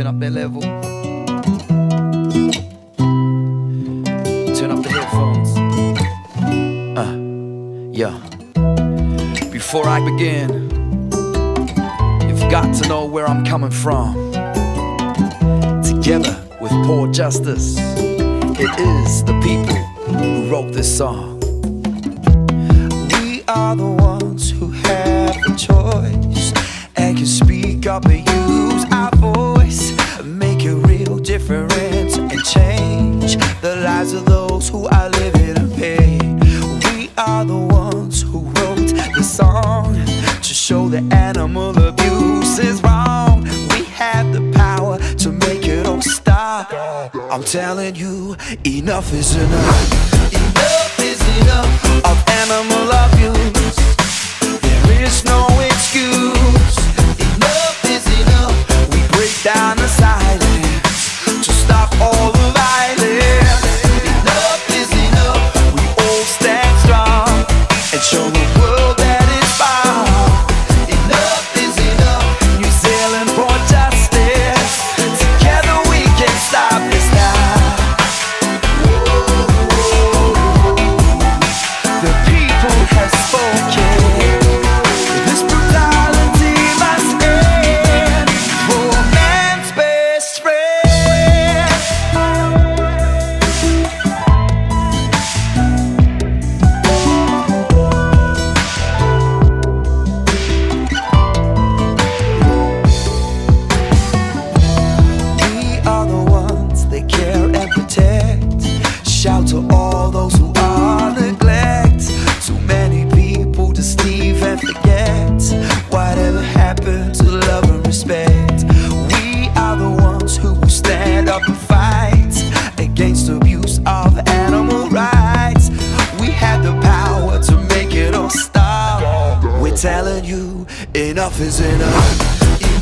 Turn up that level. Turn up the headphones. Yeah. Before I begin, you've got to know where I'm coming from. Together with Poor Justice, it is the people who wrote this song. We are the ones who have the choice and can speak up and use our voice, make a real difference and change the lives of those who are living in pain. We are the ones who wrote the song to show that animal abuse is wrong. We have the power to make it all stop. I'm telling you, enough is enough. Enough is enough of animal abuse. There is no excuse. Enough is enough. We break down the silence to stop all the violence. Enough is enough. We all stand strong and show the world that it's wrong. Enough is enough. New Zealand for justice. Together we can stop this now. The people have spoken. This brutality must end for man's best friend. We are the ones that care and protect. Shout to all those who are neglect. Too many people deceive and forget. Whatever happened to love and respect? We are the ones who will stand up and fight against abuse of animal rights. We have the power to make it all stop. We're telling you, enough is enough.